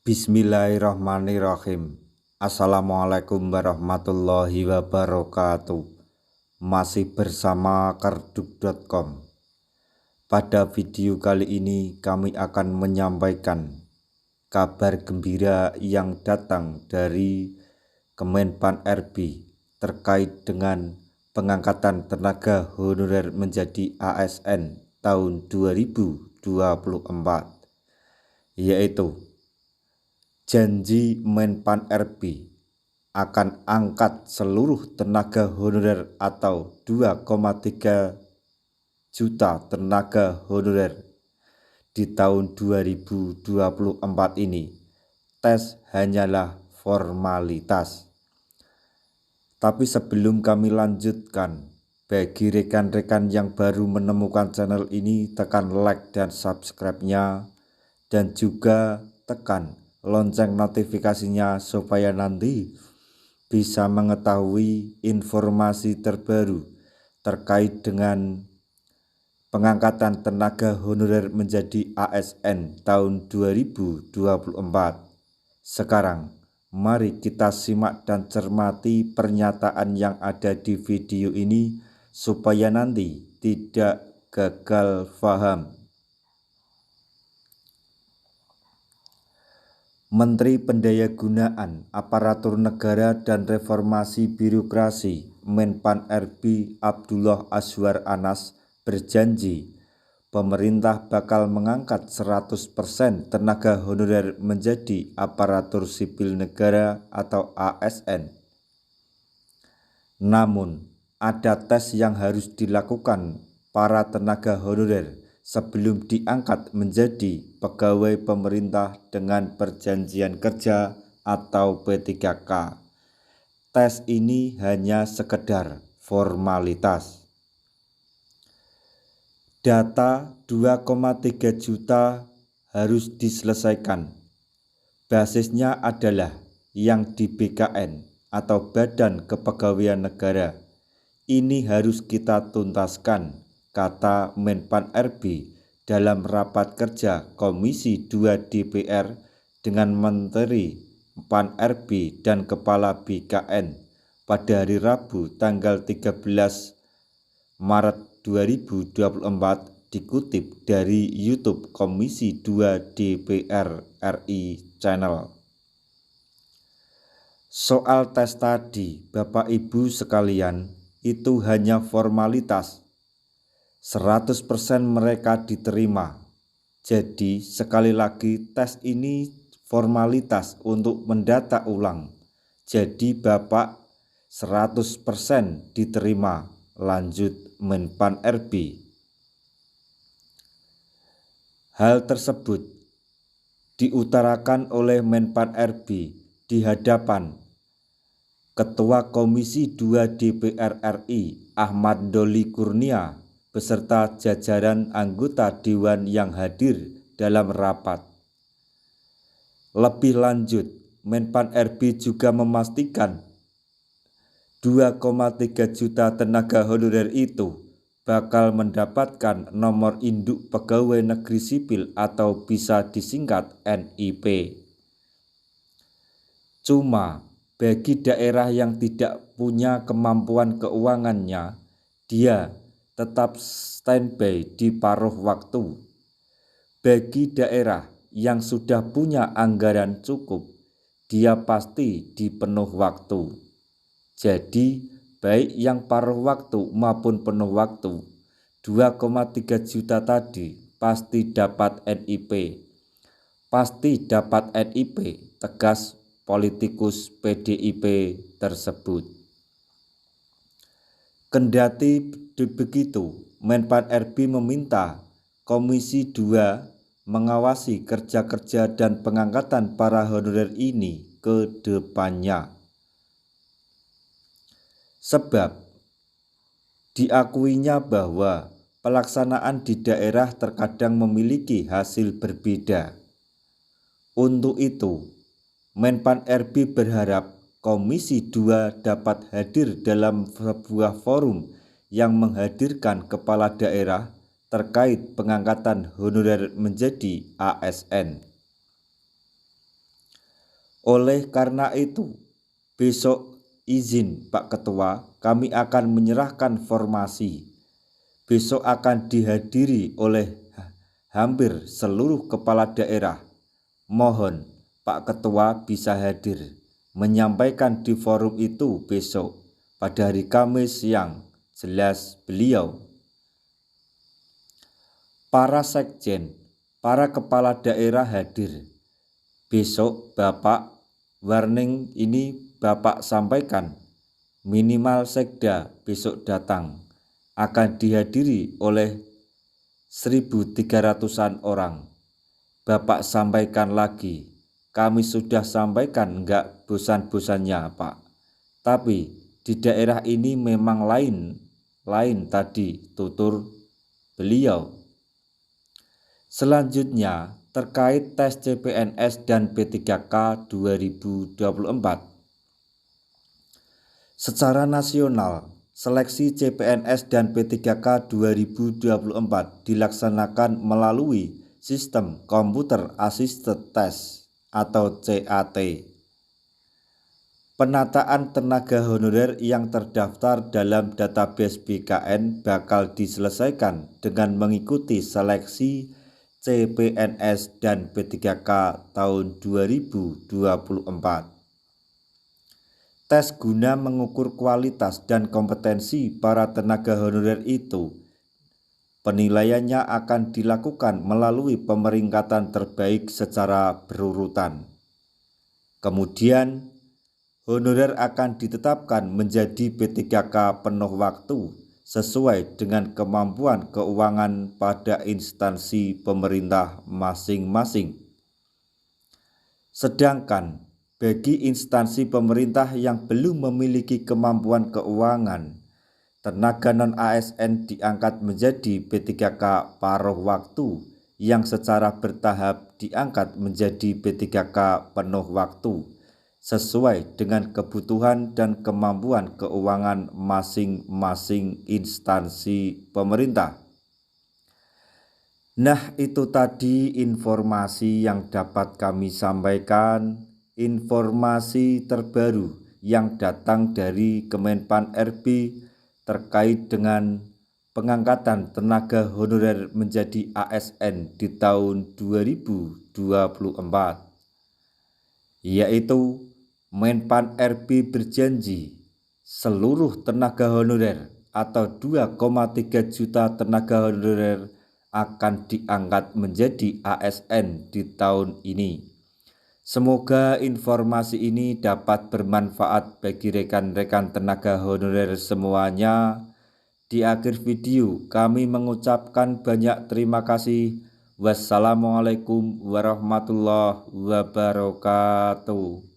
Bismillahirrahmanirrahim. Assalamualaikum warahmatullahi wabarakatuh. Masih bersama karduk.com. Pada video kali ini kami akan menyampaikan kabar gembira yang datang dari Kemenpan RB terkait dengan pengangkatan tenaga honorer menjadi ASN tahun 2024, yaitu janji Menpan RB akan angkat seluruh tenaga honorer atau 2,3 juta tenaga honorer di tahun 2024 ini. Tes hanyalah formalitas. Tapi sebelum kami lanjutkan, bagi rekan-rekan yang baru menemukan channel ini, tekan like dan subscribe-nya, dan juga tekan lonceng notifikasinya supaya nanti bisa mengetahui informasi terbaru terkait dengan pengangkatan tenaga honorer menjadi ASN tahun 2024. Sekarang mari kita simak dan cermati pernyataan yang ada di video ini supaya nanti tidak gagal paham. Menteri Pendayagunaan Aparatur Negara dan Reformasi Birokrasi Menpan RB Abdullah Azwar Anas berjanji pemerintah bakal mengangkat 100% tenaga honorer menjadi aparatur sipil negara atau ASN. Namun, ada tes yang harus dilakukan para tenaga honorer sebelum diangkat menjadi pegawai pemerintah dengan perjanjian kerja atau P3K. Tes ini hanya sekedar formalitas. Data 2,3 juta harus diselesaikan. Basisnya adalah yang di BKN atau Badan Kepegawaian Negara. Ini harus kita tuntaskan, kata Menpan RB dalam rapat kerja Komisi 2 DPR dengan Menteri Pan RB dan Kepala BKN pada hari Rabu tanggal 13 Maret 2024, dikutip dari YouTube Komisi 2 DPR RI Channel. Soal tes tadi, Bapak Ibu sekalian, itu hanya formalitas. 100% mereka diterima. Jadi sekali lagi tes ini formalitas untuk mendata ulang. Jadi Bapak 100% diterima, lanjut Menpan RB. Hal tersebut diutarakan oleh Menpan RB di hadapan Ketua Komisi 2 DPR RI Ahmad Doli Kurnia beserta jajaran anggota Dewan yang hadir dalam rapat. Lebih lanjut, Menpan RB juga memastikan 2,3 juta tenaga honorer itu bakal mendapatkan nomor induk pegawai negeri sipil atau bisa disingkat NIP. Cuma bagi daerah yang tidak punya kemampuan keuangannya, dia tetap standby di paruh waktu. Bagi daerah yang sudah punya anggaran cukup, dia pasti di penuh waktu. Jadi baik yang paruh waktu maupun penuh waktu, 2,3 juta tadi pasti dapat NIP. Pasti dapat NIP, tegas politikus PDIP tersebut. Kendati begitu, Menpan RB meminta Komisi 2 mengawasi kerja-kerja dan pengangkatan para honorer ini ke depannya. Sebab diakuinya bahwa pelaksanaan di daerah terkadang memiliki hasil berbeda. Untuk itu, Menpan RB berharap Komisi 2 dapat hadir dalam sebuah forum yang menghadirkan kepala daerah terkait pengangkatan honorer menjadi ASN. Oleh karena itu, besok izin Pak Ketua, kami akan menyerahkan formasi. Besok akan dihadiri oleh hampir seluruh kepala daerah. Mohon Pak Ketua bisa hadir menyampaikan di forum itu besok pada hari Kamis siang, jelas beliau. Para sekjen, para kepala daerah hadir. Besok Bapak warning ini Bapak sampaikan, minimal sekda besok datang, akan dihadiri oleh 1.300-an orang. Bapak sampaikan lagi, kami sudah sampaikan enggak bosan-bosannya Pak. Tapi di daerah ini memang lain tadi, tutur beliau. Selanjutnya terkait tes CPNS dan P3K 2024. Secara nasional, seleksi CPNS dan P3K 2024 dilaksanakan melalui Sistem Computer Assisted Test atau CAT. Penataan tenaga honorer yang terdaftar dalam database BKN bakal diselesaikan dengan mengikuti seleksi CPNS dan P3K tahun 2024. Tes guna mengukur kualitas dan kompetensi para tenaga honorer itu. Penilaiannya akan dilakukan melalui pemeringkatan terbaik secara berurutan. Kemudian, honorer akan ditetapkan menjadi P3K penuh waktu sesuai dengan kemampuan keuangan pada instansi pemerintah masing-masing. Sedangkan bagi instansi pemerintah yang belum memiliki kemampuan keuangan, tenaga non-ASN diangkat menjadi P3K paruh waktu yang secara bertahap diangkat menjadi P3K penuh waktu sesuai dengan kebutuhan dan kemampuan keuangan masing-masing instansi pemerintah. Nah, itu tadi informasi yang dapat kami sampaikan, informasi terbaru yang datang dari Kemenpan RB terkait dengan pengangkatan tenaga honorer menjadi ASN di tahun 2024, yaitu Menpan RB berjanji seluruh tenaga honorer atau 2,3 juta tenaga honorer akan diangkat menjadi ASN di tahun ini. Semoga informasi ini dapat bermanfaat bagi rekan-rekan tenaga honorer semuanya. Di akhir video kami mengucapkan banyak terima kasih. Wassalamualaikum warahmatullahi wabarakatuh.